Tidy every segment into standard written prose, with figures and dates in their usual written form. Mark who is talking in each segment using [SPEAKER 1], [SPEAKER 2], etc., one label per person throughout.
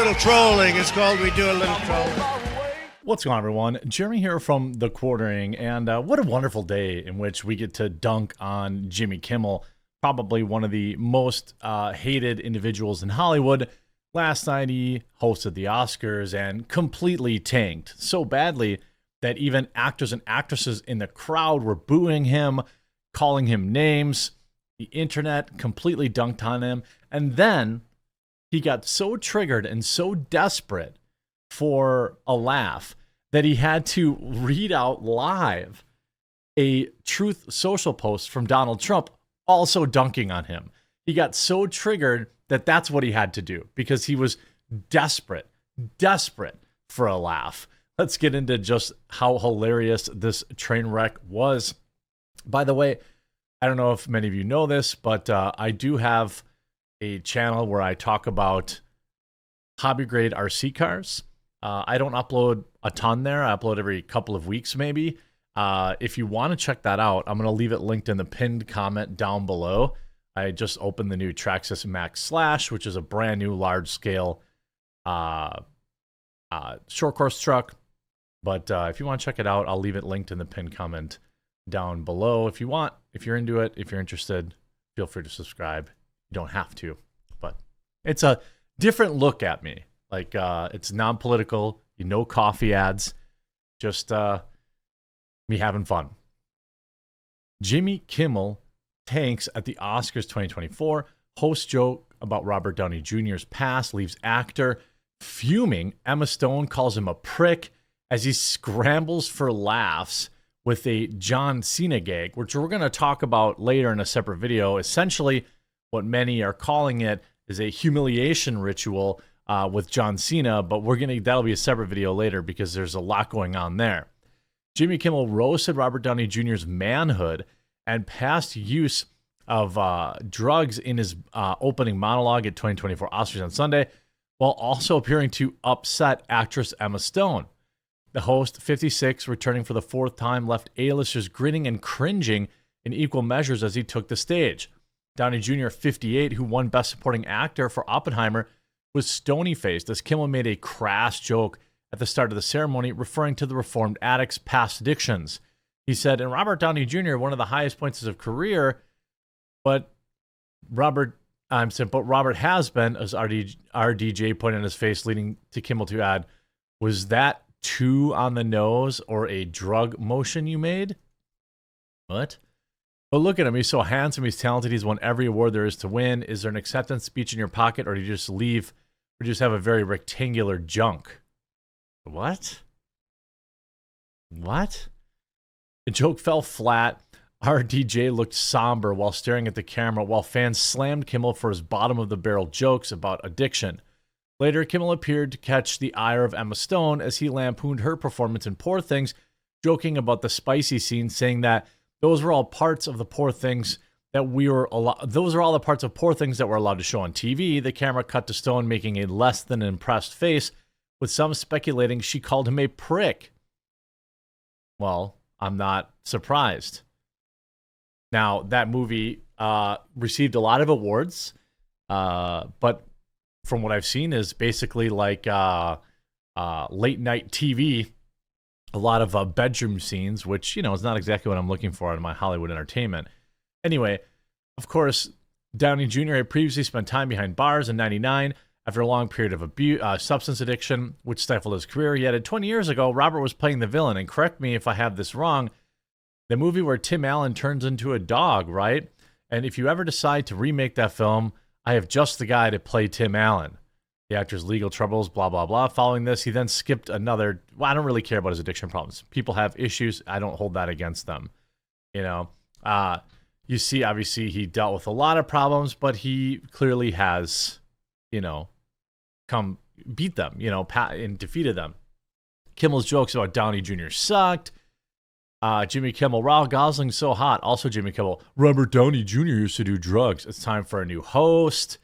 [SPEAKER 1] little trolling. It's called We Do a Little Trolling.
[SPEAKER 2] What's going on, everyone? Jeremy here from The Quartering, and what a wonderful day in which we get to dunk on Jimmy Kimmel, probably one of the most hated individuals in Hollywood. Last night he hosted the Oscars and completely tanked so badly that even actors and actresses in the crowd were booing him, calling him names. The internet completely dunked on him, and then he got so triggered and so desperate for a laugh that he had to read out live a Truth Social post from Donald Trump also dunking on him. He got so triggered that that's what he had to do because he was desperate for a laugh. Let's get into just how hilarious this train wreck was. By the way, I don't know if many of you know this, but I do have a channel where I talk about hobby grade RC cars. I don't upload a ton there. I upload every couple of weeks maybe. If you want to check that out, I'm going to leave it linked in the pinned comment down below. I just opened the new Traxxas Max Slash, which is a brand new large scale short course truck. But if you want to check it out, I'll leave it linked in the pinned comment down below. If you want, if you're into it, if you're interested, feel free to subscribe. You don't have to, but it's a different look at me. Like, it's non-political, no coffee ads, just me having fun. Jimmy Kimmel tanks at the Oscars 2024. Host joke about Robert Downey Jr.'s past leaves actor fuming. Emma Stone calls him a prick as he scrambles for laughs with a John Cena gag, which we're going to talk about later in a separate video. Essentially, what many are calling it is a humiliation ritual with John Cena, but that'll be a separate video later because there's a lot going on there. Jimmy Kimmel roasted Robert Downey Jr.'s manhood and past use of drugs in his opening monologue at 2024 Oscars on Sunday, while also appearing to upset actress Emma Stone. The host, 56, returning for the fourth time, left A-listers grinning and cringing in equal measures as he took the stage. Downey Jr., 58, who won Best Supporting Actor for Oppenheimer, was stony-faced as Kimmel made a crass joke at the start of the ceremony referring to the reformed addict's past addictions. He said, "In Robert Downey Jr., one of the highest points of his career, but Robert has been," as RDJ pointed in his face, leading to Kimmel to add, "Was that too on the nose or a drug motion you made?" What? But look at him. He's so handsome. He's talented. He's won every award there is to win. Is there an acceptance speech in your pocket, or do you just leave, or just have a very rectangular junk? What? What? The joke fell flat. RDJ looked somber while staring at the camera, while fans slammed Kimmel for his bottom-of-the-barrel jokes about addiction. Later, Kimmel appeared to catch the ire of Emma Stone as he lampooned her performance in Poor Things, joking about the spicy scene, saying that those were all parts of the Poor Things that those are all the parts of Poor Things that were allowed to show on TV. The camera cut to Stone making a less than impressed face, with some speculating she called him a prick. Well, I'm not surprised. Now, that movie received a lot of awards, but from what I've seen is basically like late night TV, a lot of bedroom scenes, which, is not exactly what I'm looking for in my Hollywood entertainment. Anyway, of course, Downey Jr. had previously spent time behind bars in 99 after a long period of substance addiction, which stifled his career. He added, 20 years ago, Robert was playing the villain, and correct me if I have this wrong, the movie where Tim Allen turns into a dog, right? And if you ever decide to remake that film, I have just the guy to play Tim Allen. The actor's legal troubles, blah, blah, blah. Following this, he then skipped another. Well, I don't really care about his addiction problems. People have issues. I don't hold that against them. You see, obviously, he dealt with a lot of problems, but he clearly has, come beat them, and defeated them. Kimmel's jokes about Downey Jr. sucked. Jimmy Kimmel, Ryan Gosling's so hot. Also, Jimmy Kimmel, Robert Downey Jr. used to do drugs. It's time for a new host.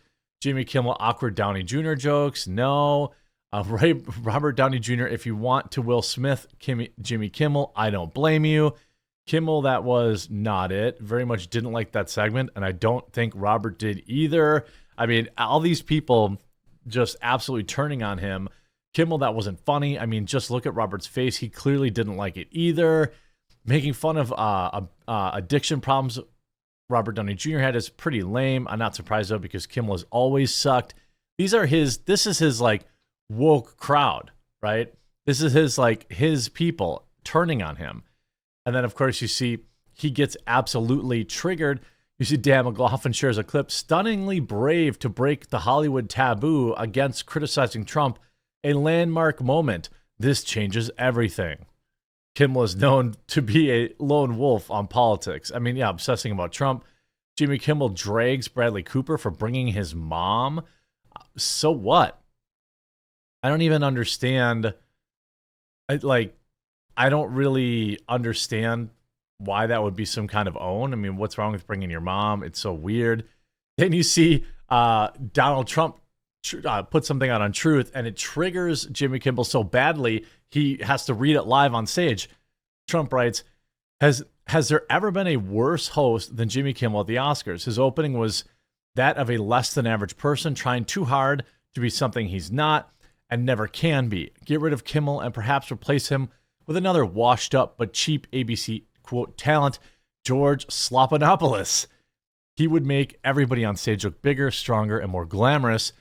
[SPEAKER 2] Jimmy Kimmel, awkward Downey Jr. jokes. No. Robert Downey Jr., if you want to Will Smith, Jimmy Kimmel, I don't blame you. Kimmel, that was not it. Very much didn't like that segment, and I don't think Robert did either. I mean, all these people just absolutely turning on him. Kimmel, that wasn't funny. I mean, just look at Robert's face. He clearly didn't like it either. Making fun of addiction problems Robert Downey Jr. had is pretty lame. I'm not surprised though, because Kimmel has always sucked. This is his like woke crowd, right? This is his people turning on him. And then of course you see he gets absolutely triggered. You see Dan McLaughlin shares a clip, stunningly brave to break the Hollywood taboo against criticizing Trump, a landmark moment. This changes everything. Kimmel is known to be a lone wolf on politics. I mean, yeah, obsessing about Trump. Jimmy Kimmel drags Bradley Cooper for bringing his mom. So what? I don't even understand. I don't really understand why that would be some kind of own. I mean, what's wrong with bringing your mom? It's so weird. Then you see Donald Trump put something out on Truth, and it triggers Jimmy Kimmel so badly he has to read it live on stage. Trump writes, Has there ever been a worse host than Jimmy Kimmel at the Oscars? His opening was that of a less than average person trying too hard to be something he's not and never can be. Get rid of Kimmel and perhaps replace him with another washed up but cheap ABC quote talent, George Slopanopoulos. He would make everybody on stage look bigger, stronger, and more glamorous.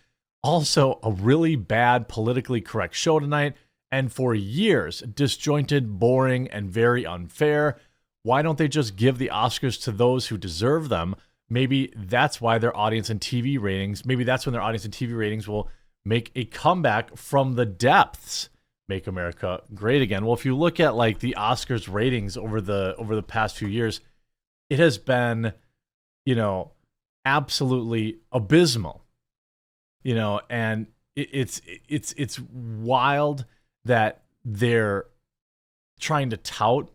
[SPEAKER 2] Also, a really bad politically correct show tonight, and for years, disjointed, boring, and very unfair. Why don't they just give the Oscars to those who deserve them? Maybe that's why their audience and TV ratings, maybe that's when their audience and TV ratings will make a comeback from the depths. Make America great again. Well, if you look at like the Oscars ratings over the past few years, it has been, absolutely abysmal. And it's wild that they're trying to tout.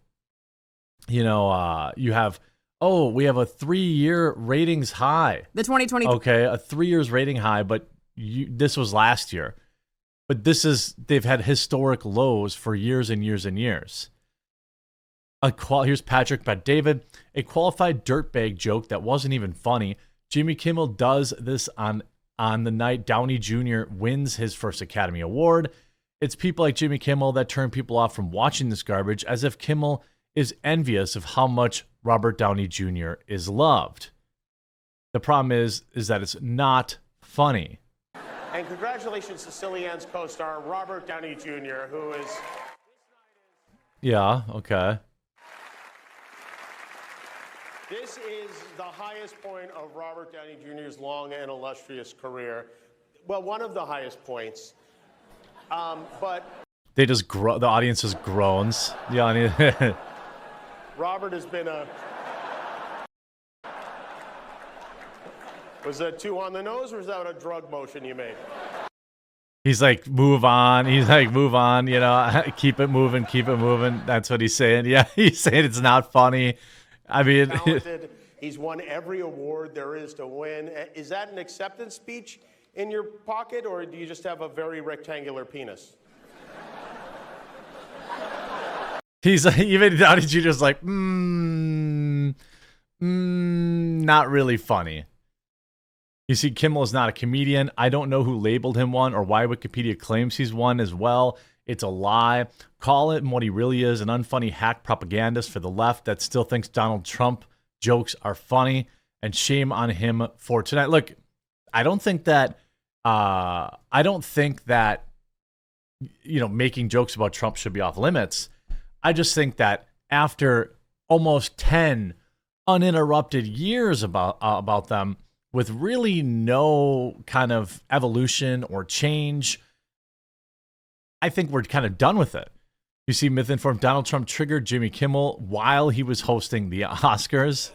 [SPEAKER 2] You have, we have a 3-year ratings high.
[SPEAKER 3] The 2020.
[SPEAKER 2] Okay, a 3 years rating high, but this was last year. But they've had historic lows for years and years and years. Here's Patrick Bet-David, a qualified dirtbag joke that wasn't even funny. Jimmy Kimmel does this on the night Downey Jr. wins his first Academy Award. It's people like Jimmy Kimmel that turn people off from watching this garbage, as if Kimmel is envious of how much Robert Downey Jr. is loved. The problem is that it's not funny.
[SPEAKER 4] And congratulations to Cillian's co-star, Robert Downey Jr., who is...
[SPEAKER 2] Yeah, okay.
[SPEAKER 4] This is the highest point of Robert Downey Jr.'s long and illustrious career. Well, one of the highest points. But...
[SPEAKER 2] They just the audience just groans. Yeah,
[SPEAKER 4] Robert has been a... Was that too on the nose, or was that a drug motion you made?
[SPEAKER 2] He's like, move on. He's like, move on, keep it moving, keep it moving. That's what he's saying. Yeah, he's saying it's not funny. I mean...
[SPEAKER 4] Talented. He's won every award there is to win. Is that an acceptance speech in your pocket, or do you just have a very rectangular penis?
[SPEAKER 2] He's like, even Downey Jr.'s like, not really funny. You see, Kimmel is not a comedian. I don't know who labeled him one or why Wikipedia claims he's one as well. It's a lie. Call it what he really is, an unfunny hack propagandist for the left that still thinks Donald Trump jokes are funny, and shame on him for tonight. Look, I don't think that making jokes about Trump should be off limits. I just think that after almost 10 uninterrupted years about them, with really no kind of evolution or change, I think we're kind of done with it. You see, Myth-informed Donald Trump triggered Jimmy Kimmel while he was hosting the Oscars.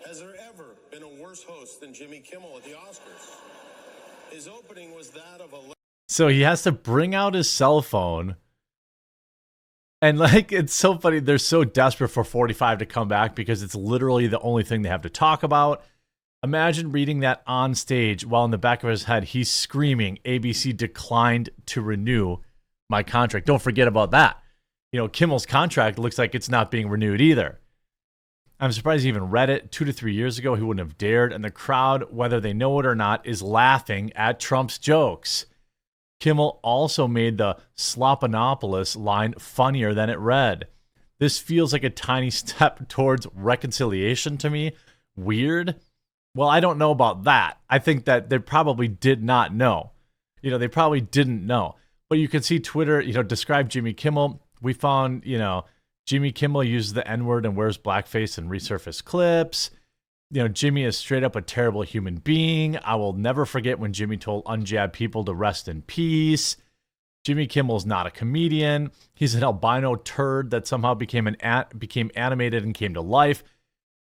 [SPEAKER 4] Has there ever been a worse host than Jimmy Kimmel at the Oscars? His opening was that of a...
[SPEAKER 2] So he has to bring out his cell phone. And it's so funny. They're so desperate for 45 to come back because it's literally the only thing they have to talk about. Imagine reading that on stage while in the back of his head, he's screaming, ABC declined to renew my contract. Don't forget about that. Kimmel's contract looks like it's not being renewed either. I'm surprised he even read it. 2 to 3 years ago, he wouldn't have dared. And the crowd, whether they know it or not, is laughing at Trump's jokes. Kimmel also made the Slopanopolis line funnier than it read. This feels like a tiny step towards reconciliation to me. Weird. Well, I don't know about that. I think that they probably did not know. They probably didn't know. But you can see Twitter, describe Jimmy Kimmel. We found, Jimmy Kimmel uses the N-word and wears blackface in resurfaced clips. Jimmy is straight up a terrible human being. I will never forget when Jimmy told unjabbed people to rest in peace. Jimmy Kimmel's not a comedian. He's an albino turd that somehow became animated and came to life.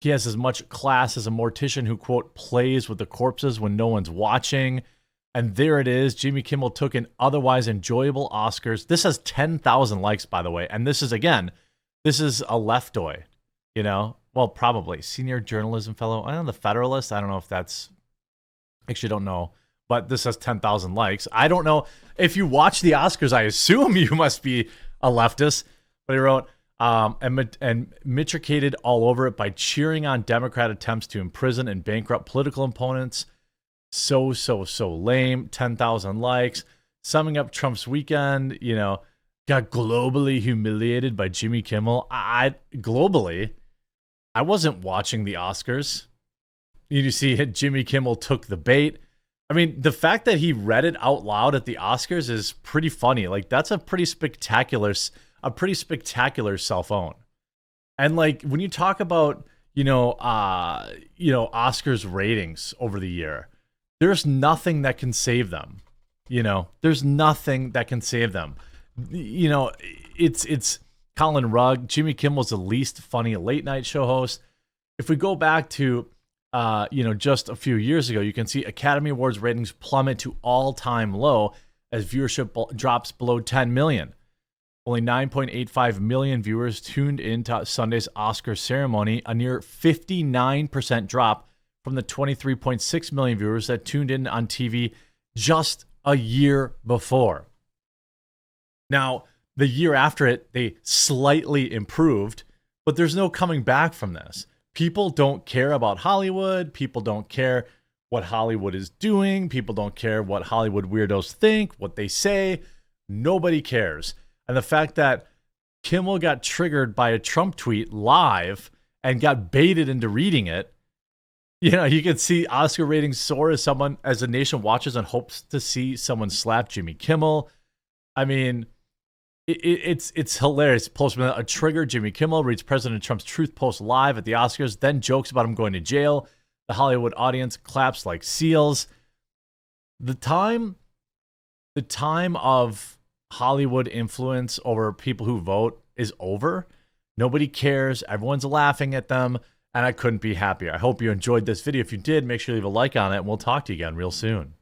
[SPEAKER 2] He has as much class as a mortician who, quote, plays with the corpses when no one's watching. And there it is. Jimmy Kimmel took an otherwise enjoyable Oscars. This has 10,000 likes, by the way. And this is a leftoid, Well, probably. Senior journalism fellow. I know the Federalist. I don't know if that's... Actually, don't know. But this has 10,000 likes. I don't know. If you watch the Oscars, I assume you must be a leftist. But he wrote, and metricated all over it by cheering on Democrat attempts to imprison and bankrupt political opponents. So lame. 10,000 likes. Summing up Trump's weekend, got globally humiliated by Jimmy Kimmel. Globally, I wasn't watching the Oscars. You see, Jimmy Kimmel took the bait. I mean, the fact that he read it out loud at the Oscars is pretty funny. Like, that's a pretty spectacular cell phone. And like, when you talk about, Oscars ratings over the year, there's nothing that can save them. There's nothing that can save them. It's Colin Rugg. Jimmy Kimmel's the least funny late night show host. If we go back to, just a few years ago, you can see Academy Awards ratings plummet to all-time low as viewership drops below 10 million. Only 9.85 million viewers tuned into Sunday's Oscar ceremony, a near 59% drop from the 23.6 million viewers that tuned in on TV just a year before. Now, the year after it, they slightly improved, but there's no coming back from this. People don't care about Hollywood. People don't care what Hollywood is doing. People don't care what Hollywood weirdos think, what they say. Nobody cares. And the fact that Kimmel got triggered by a Trump tweet live and got baited into reading it, you can see Oscar ratings soar as the nation watches and hopes to see someone slap Jimmy Kimmel. I mean, it's hilarious. Postman, a trigger. Jimmy Kimmel reads President Trump's truth post live at the Oscars, then jokes about him going to jail. The Hollywood audience claps like seals. The time of Hollywood influence over people who vote is over. Nobody cares. Everyone's laughing at them, and I couldn't be happier. I hope you enjoyed this video. If you did, make sure you leave a like on it, and we'll talk to you again real soon.